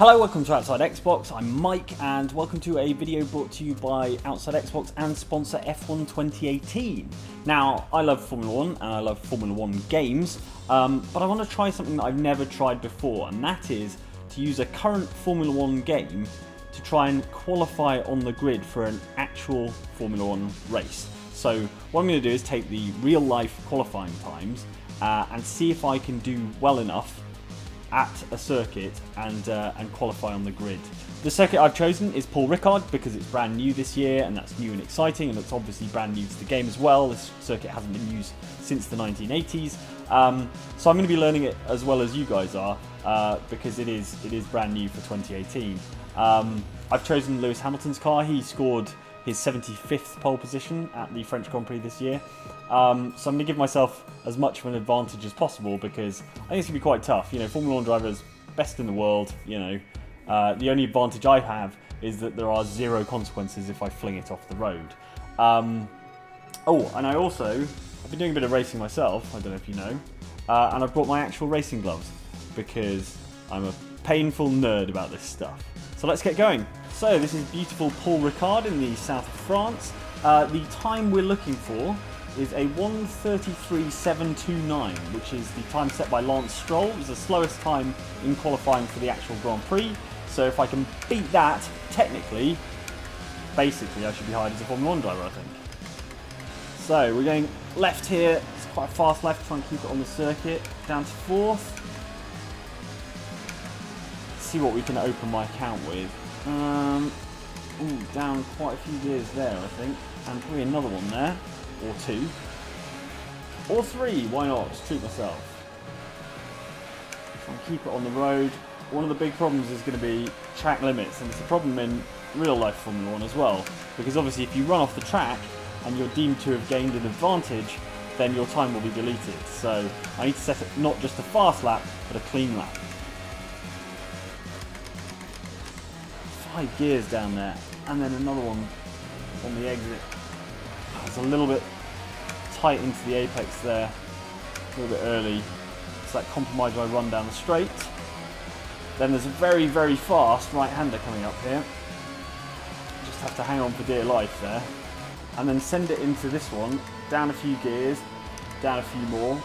Hello, welcome to Outside Xbox. I'm Mike, and welcome to a video brought to you by Outside Xbox and sponsor F1 2018. Now, I love Formula 1 and I love Formula 1 games, but I want to try something that I've never tried before, and that is to use a current Formula 1 game to try and qualify on the grid for an actual Formula 1 race. So what I'm going to do is take the real life qualifying times and see if I can do well enough at a circuit and qualify on the grid. The circuit I've chosen is Paul Ricard because it's brand new this year, and that's new and exciting, and it's obviously brand new to the game as well. This circuit hasn't been used since the 1980s, so I'm going to be learning it as well as you guys are because it is brand new for 2018. I've chosen Lewis Hamilton's car. He scored his 75th pole position at the French Grand Prix this year. So I'm going to give myself as much of an advantage as possible because I think it's going to be quite tough. You know, Formula 1 drivers, best in the world, you know. The only advantage I have is that there are zero consequences if I fling it off the road. Oh, and I've been doing a bit of racing myself, I don't know if you know, and I've brought my actual racing gloves because I'm a painful nerd about this stuff. So let's get going. So this is beautiful Paul Ricard in the south of France. The time we're looking for is a 1:33.729, which is the time set by Lance Stroll. It was the slowest time in qualifying for the actual Grand Prix. So if I can beat that, technically, basically I should be hired as a Formula 1 driver, I think. So we're going left here. It's quite a fast left, try and keep it on the circuit. Down to fourth. Let's see what we can open my account with. Down quite a few gears there, I think. And probably another one there. Or two. Or three, why not? Just treat myself. Try and keep it on the road. One of the big problems is going to be track limits, and it's a problem in real life Formula 1 as well. Because obviously if you run off the track and you're deemed to have gained an advantage, then your time will be deleted. So I need to set it not just a fast lap, but a clean lap. 5 gears down there, and then another one on the exit. It's a little bit tight into the apex there, a little bit early. It's that compromise I run down the straight. Then there's a very, very fast right-hander coming up here. Just have to hang on for dear life there. And then send it into this one, down a few gears, down a few more.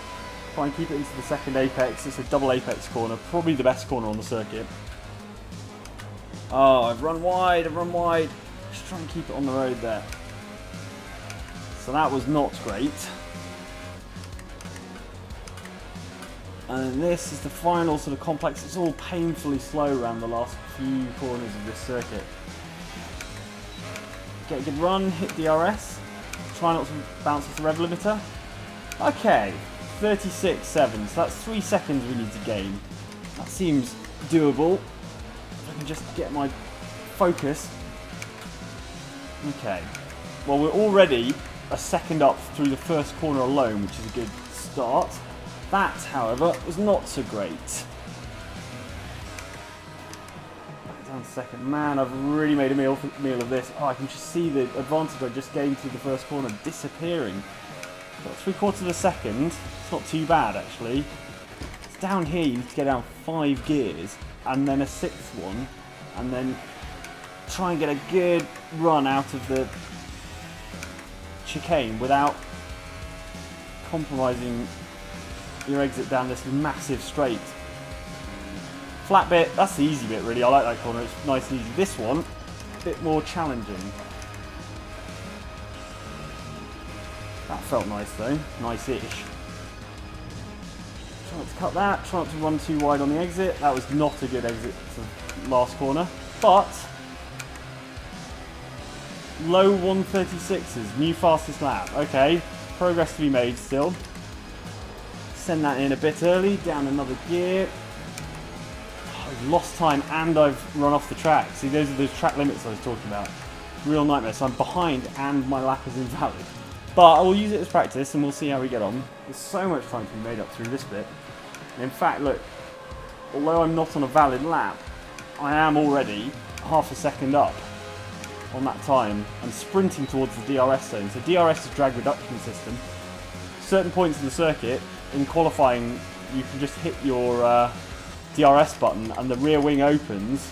Try and keep it into the second apex. It's a double apex corner, probably the best corner on the circuit. Oh, I've run wide. Just trying to keep it on the road there. So that was not great. And this is the final sort of complex. It's all painfully slow around the last few corners of this circuit. Get a good run, hit DRS. Try not to bounce off the rev limiter. Okay, 36.7. So that's 3 seconds we need to gain. That seems doable. If I can just get my focus. Okay. Well, we're already a second up through the first corner alone, which is a good start. That, however, was not so great. Back down to second. Man, I've really made a meal of this. Oh, I can just see the advantage I just gained through the first corner disappearing. Got 3/4 of a second. It's not too bad, actually. It's down here, you need to get down 5 gears, and then a 6th one, and then try and get a good run out of the chicane without compromising your exit down this massive straight. Flat bit, that's the easy bit really. I like that corner, it's nice and easy. This one, a bit more challenging. That felt nice though, nice-ish. Try not to cut that, try not to run too wide on the exit. That was not a good exit to the last corner, but low 1:36s, new fastest lap. Okay, progress to be made still. Send that in a bit early, down another gear. Oh, I've lost time and I've run off the track. See, those are those track limits I was talking about. Real nightmare. So I'm behind and my lap is invalid. But I will use it as practice and we'll see how we get on. There's so much time to be made up through this bit. And in fact, look, although I'm not on a valid lap, I am already half a second up on that time and sprinting towards the DRS zone. So DRS is drag reduction system. Certain points in the circuit, in qualifying, you can just hit your DRS button and the rear wing opens,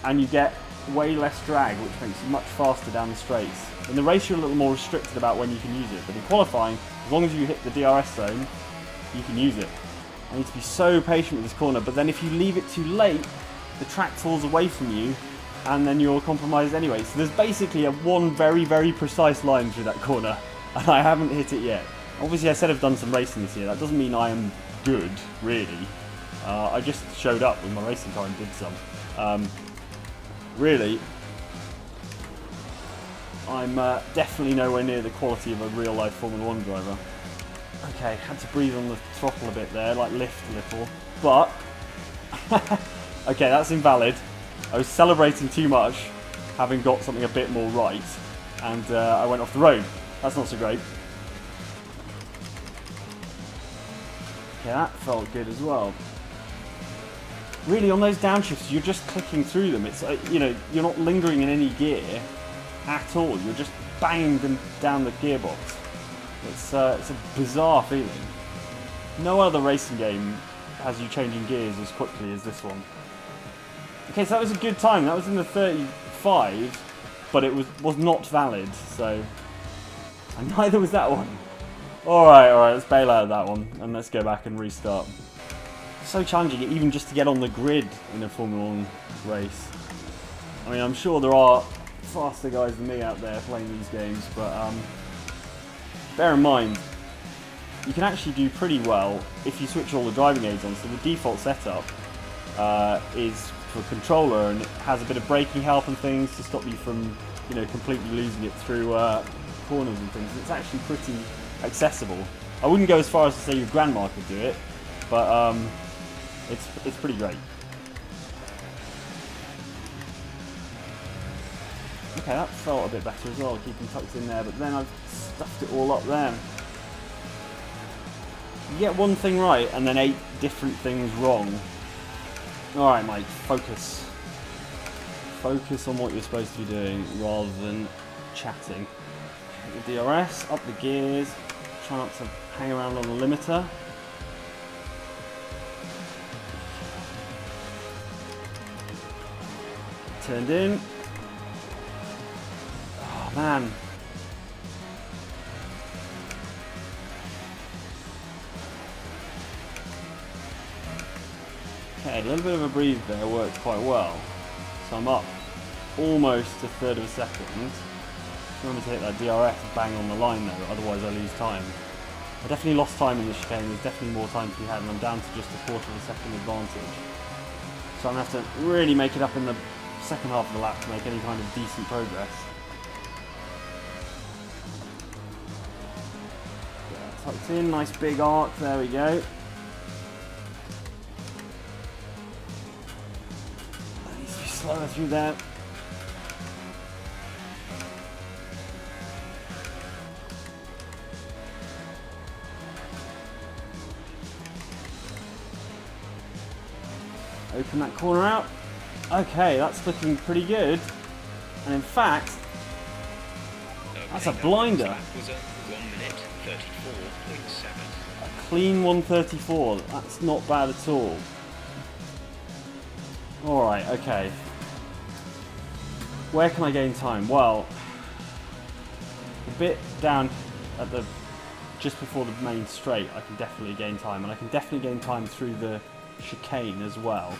and you get way less drag, which makes you much faster down the straights. In the race, you're a little more restricted about when you can use it, but in qualifying, as long as you hit the DRS zone, you can use it. I need to be so patient with this corner, but then if you leave it too late, the track falls away from you, and then you're compromised anyway. So there's basically one very, very precise line through that corner, and I haven't hit it yet. Obviously, I said I've done some racing this year. That doesn't mean I am good, really. I just showed up with my racing car and did some. Really, I'm definitely nowhere near the quality of a real-life Formula 1 driver. Okay, had to breathe on the throttle a bit there, like lift a little, but... okay, that's invalid. I was celebrating too much, having got something a bit more right, and I went off the road. That's not so great. Okay, that felt good as well. Really, on those downshifts, you're just clicking through them. It's you know, you're not lingering in any gear at all. You're just banging them down the gearbox. It's a bizarre feeling. No other racing game has you changing gears as quickly as this one. Okay, so that was a good time. That was in the 35, but it was not valid. So, and neither was that one. All right, let's bail out of that one and let's go back and restart. So challenging, even just to get on the grid in a Formula 1 race. I mean, I'm sure there are faster guys than me out there playing these games, but bear in mind, you can actually do pretty well if you switch all the driving aids on. So the default setup is for a controller, and it has a bit of braking help and things to stop you from, you know, completely losing it through corners and things. It's actually pretty accessible. I wouldn't go as far as to say your grandma could do it, but it's pretty great. Okay, that felt a bit better as well, keeping tucked in there, but then I've stuffed it all up there. You get one thing right and then 8 different things wrong. Alright, Mike, focus. Focus on what you're supposed to be doing rather than chatting. Hit the DRS, up the gears, try not to hang around on the limiter. Turned in. Oh man. Okay, a little bit of a breathe there worked quite well. So I'm up almost a third of a second. Remember to hit that DRS bang on the line though, otherwise I lose time. I definitely lost time in the chicane, there's definitely more time to be had, and I'm down to just a quarter of a second advantage. So I'm going to have to really make it up in the second half of the lap to make any kind of decent progress. Yeah, tucked in, nice big arc, there we go. That needs to be slower through there. Open that corner out. Okay, that's looking pretty good. And in fact, that's a blinder. Was a 1:34.7. A clean 1:34. That's not bad at all. Alright, okay. Where can I gain time? Well, a bit down at the just before the main straight, I can definitely gain time, and I can definitely gain time through the chicane as well.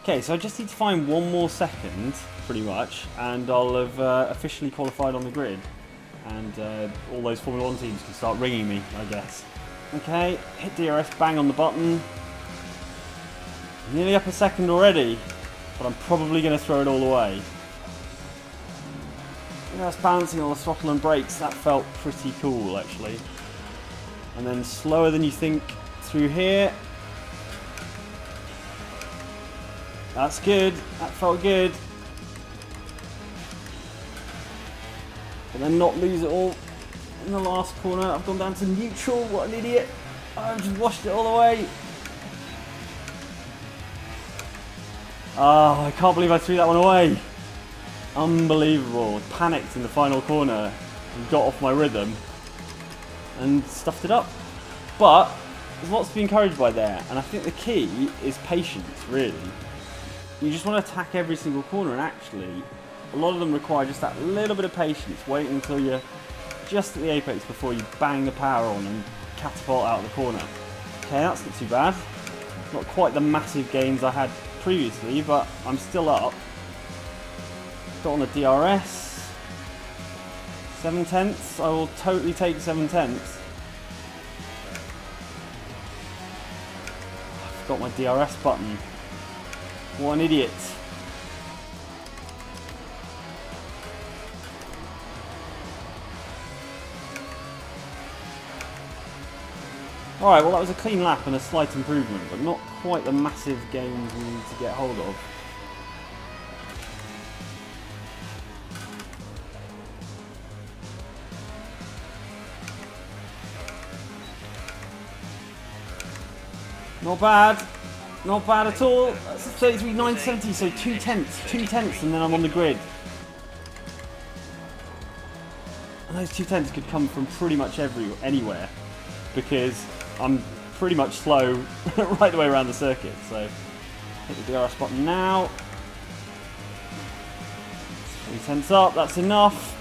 Okay, so I just need to find one more second, pretty much, and I'll have officially qualified on the grid, and all those Formula 1 teams can start ringing me, I guess. Okay, hit DRS, bang on the button. Nearly up a second already, but I'm probably going to throw it all away. Just balancing on the throttle and brakes, that felt pretty cool actually. And then slower than you think through here. That's good, that felt good. But then not lose it all in the last corner. I've gone down to neutral, what an idiot. I've just washed it all away. Oh, I can't believe I threw that one away. Unbelievable. Panicked in the final corner and got off my rhythm and stuffed it up. But there's lots to be encouraged by there, and I think the key is patience, really. You just want to attack every single corner, and actually, a lot of them require just that little bit of patience, waiting until you're just at the apex before you bang the power on and catapult out of the corner. Okay, that's not too bad. Not quite the massive gains I had previously, but I'm still up. Got on the DRS. 7/10. I will totally take 7/10. I've got my DRS button. What an idiot. Alright, well that was a clean lap and a slight improvement, but not quite the massive gains we need to get hold of. Not bad. Not bad at all. That's 33,970, so 2/10, and then I'm on the grid. And those 2/10 could come from pretty much anywhere, because I'm pretty much slow right the way around the circuit. So hit the DRS button now. 3/10 up, that's enough.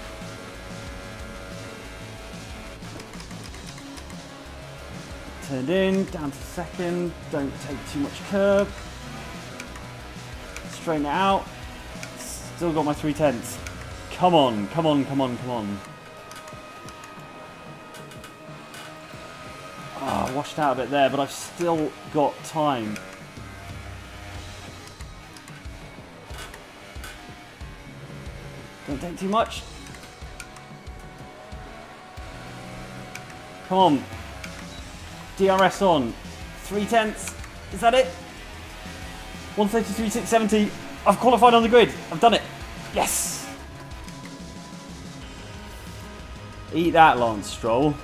Turned in, down to second, don't take too much curb. Straighten it out. Still got my 3/10. Come on, come on, come on, come on. Ah, washed out a bit there, but I've still got time. Don't take too much. Come on. DRS on. 3/10. Is that it? 1:33,670. I've qualified on the grid. I've done it. Yes. Eat that, Lance Stroll.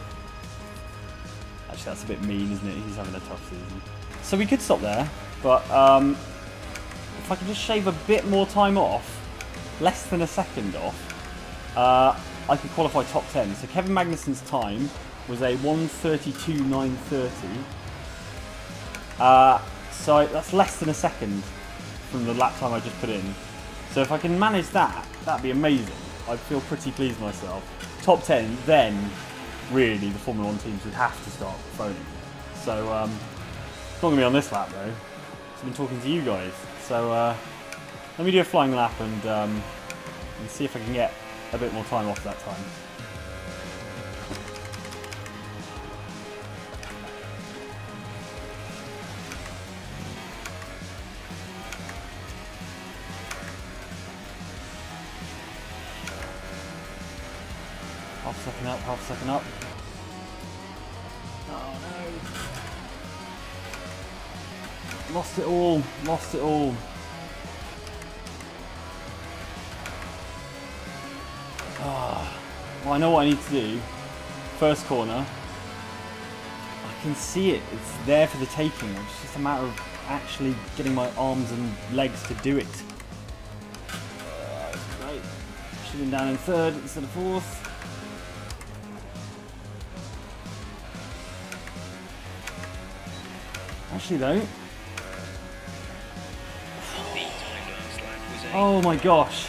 Actually, that's a bit mean, isn't it? He's having a tough season. So we could stop there, but if I could just shave a bit more time off, less than a second off, I could qualify top 10. So Kevin Magnussen's time was a 1:32,930. So that's less than a second from the lap time I just put in. So if I can manage that, that'd be amazing. I'd feel pretty pleased with myself. Top 10, then really the Formula 1 teams would have to start phoning. So it's not going to be on this lap though. I've been talking to you guys. So let me do a flying lap and see if I can get a bit more time off that time. Half second up, half second up. Oh no. Lost it all, lost it all. Well, I know what I need to do. First corner. I can see it, it's there for the taking. It's just a matter of actually getting my arms and legs to do it. That's great. Should have been down in third instead of fourth. Actually though, oh my gosh,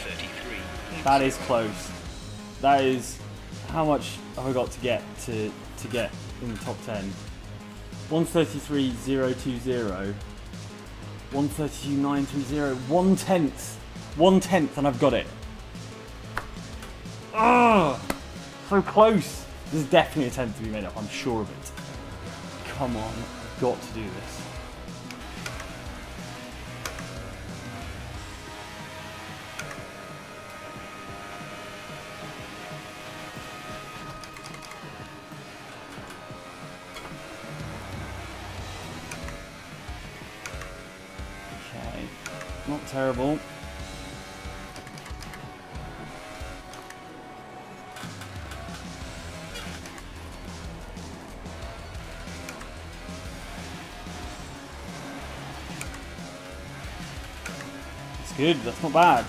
that is close. That is, how much have I got to get to get in the top 10? 1:33,020, 1:32,930, 1/10, 1/10, and I've got it. Ah, so close. There's definitely a 10 to be made up. I'm sure of it. Come on, I've got to do this. Not terrible. That's good, that's not bad.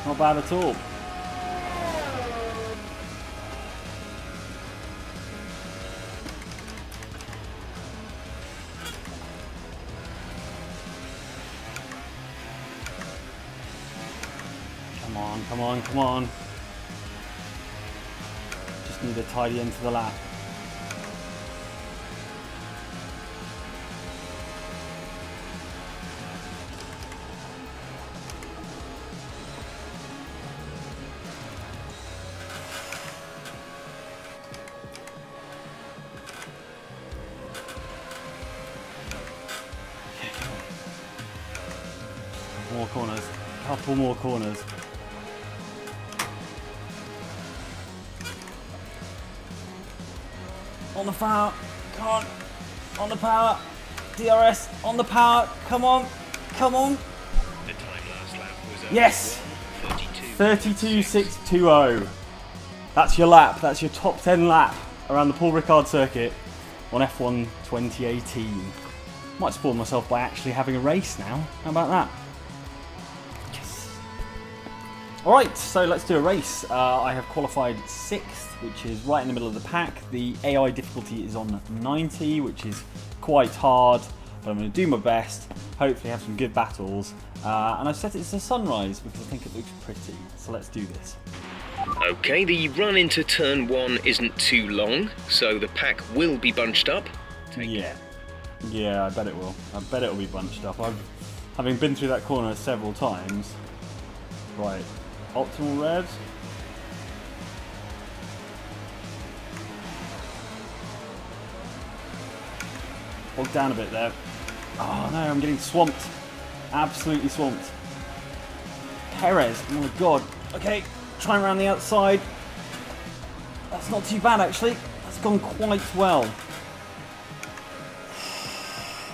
Not bad at all. Come on, come on, come on. Just need a tidy end to the lap. More corners. Couple more corners. On the power. Come on. On the power. DRS. On the power. Come on. Come on. The time last lap was yes! 32.620. That's your lap. That's your top 10 lap around the Paul Ricard circuit on F1 2018. Might spoil myself by actually having a race now. How about that? Alright, so let's do a race. I have qualified 6th, which is right in the middle of the pack. The AI difficulty is on 90, which is quite hard, but I'm going to do my best, hopefully have some good battles. And I've set it to sunrise because I think it looks pretty, so let's do this. Okay, the run into turn 1 isn't too long, so the pack will be bunched up. Yeah, I bet it will. I bet it will be bunched up. Having been through that corner several times. Right. Optimal red. Bogged down a bit there. Oh no, I'm getting swamped. Absolutely swamped. Perez, oh my god. Okay, trying around the outside. That's not too bad actually. That's gone quite well.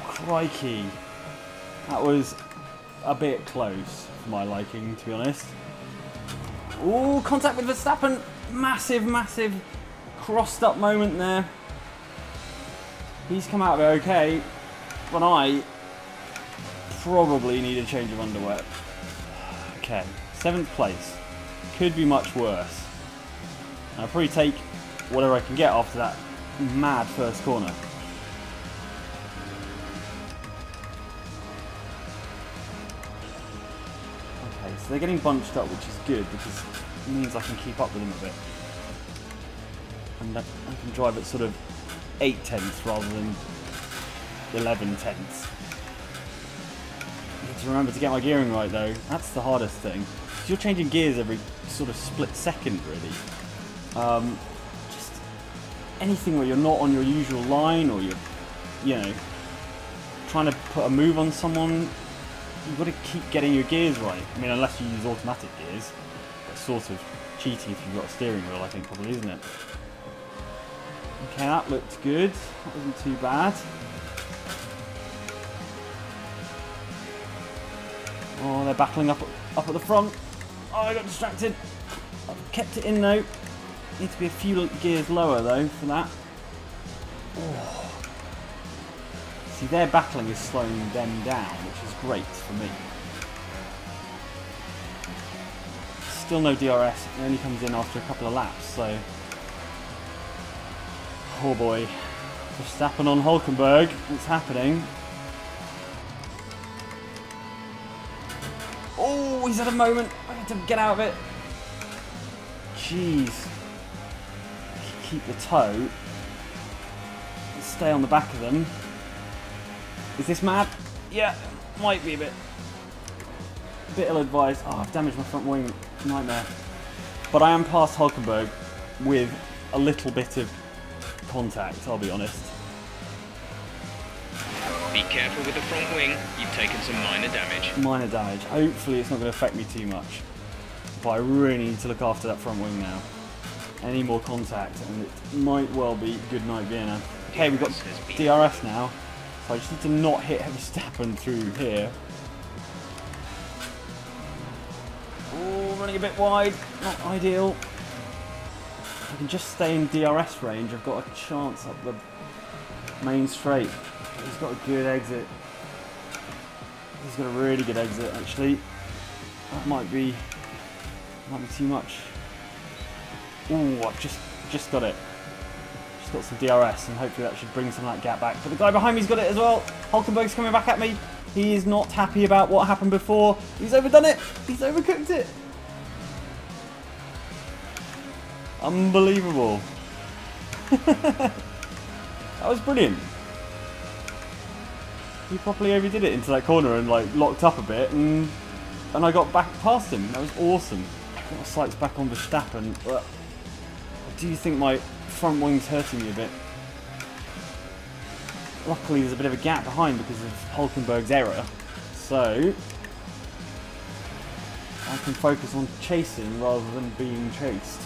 Crikey. That was a bit close for my liking, to be honest. Ooh, contact with Verstappen. Massive, massive crossed up moment there. He's come out of it okay, but I probably need a change of underwear. Okay, 7th place. Could be much worse. I'll probably take whatever I can get after that mad first corner. So they're getting bunched up, which is good because it means I can keep up with them a bit. And I can drive at sort of 8 tenths rather than 11 tenths. I need to remember to get my gearing right though. That's the hardest thing. Because you're changing gears every sort of split second really. Just anything where you're not on your usual line or you're, you know, trying to put a move on someone. You've got to keep getting your gears right. I mean, unless you use automatic gears. That's sort of cheating if you've got a steering wheel, I think, probably, isn't it? Okay, that looked good. That wasn't too bad. Oh, they're battling up at the front. Oh, I got distracted. I've kept it in, though. Need to be a few gears lower, though, for that. Oh. See, their battling is slowing them down, which is great for me. Still no DRS, it only comes in after a couple of laps, so... Oh boy. Verstappen on Hulkenberg, it's happening. Oh, he's had a moment, I need to get out of it. Jeez. Keep the toe. Stay on the back of them. Is this mad? Yeah, might be a bit ill-advised. Oh, I've damaged my front wing. Nightmare. But I am past Hulkenberg with a little bit of contact, I'll be honest. Be careful with the front wing. You've taken some minor damage. Minor damage. Hopefully it's not going to affect me too much. But I really need to look after that front wing now. Any more contact and it might well be good night Vienna. Okay, we've got DRS now. So I just need to not hit Verstappen through here. Oh, running a bit wide. Not ideal. If I can just stay in DRS range, I've got a chance up the main straight. He's got a good exit. He's got a really good exit, actually. That might be too much. Oh, I've just got it. Got some DRS and hopefully that should bring some of that gap back. But the guy behind me's got it as well. Hulkenberg's coming back at me. He is not happy about what happened before. He's overdone it. He's overcooked it. Unbelievable. That was brilliant. He properly overdid it into that corner and like locked up a bit, and I got back past him. That was awesome. Got my sights back on Verstappen, but I do think my front wing's hurting me a bit. Luckily there's a bit of a gap behind because of Hulkenberg's error, so I can focus on chasing rather than being chased.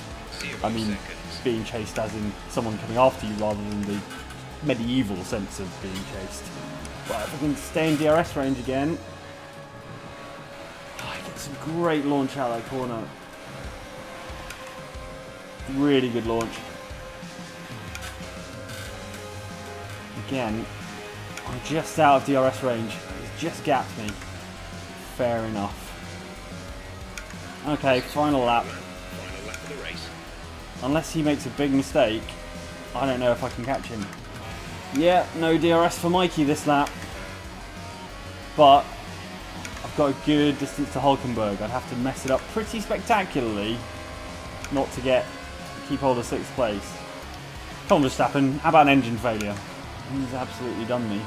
I mean, being chased as in someone coming after you rather than the medieval sense of being chased. Right, if I can stay in DRS range again. Oh, I get some great launch out of that corner. Really good launch. Again, I'm just out of DRS range. He's just gapped me. Fair enough. Okay, final lap. Final lap of the race. Unless he makes a big mistake, I don't know if I can catch him. Yeah, no DRS for Mikey this lap. But I've got a good distance to Hulkenberg. I'd have to mess it up pretty spectacularly not to keep hold of 6th place. Come on, Verstappen. How about an engine failure? He's absolutely done me.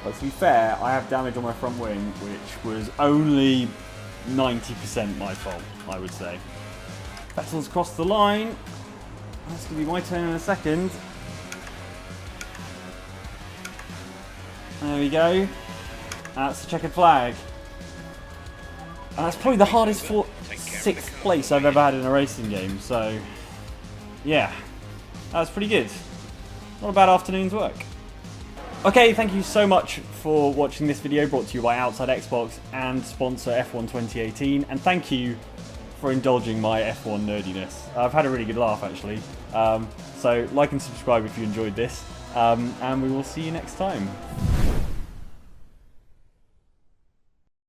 But to be fair, I have damage on my front wing, which was only 90% my fault, I would say. Vettel's crossed the line. That's going to be my turn in a second. There we go. That's the checkered flag. And that's probably the hardest 6th place I've ever had in a racing game, so yeah, that was pretty good. Not a bad afternoon's work. Okay, thank you so much for watching this video brought to you by OutsideXbox and sponsor F1 2018, and thank you for indulging my F1 nerdiness. I've had a really good laugh actually. So like and subscribe if you enjoyed this, and we will see you next time.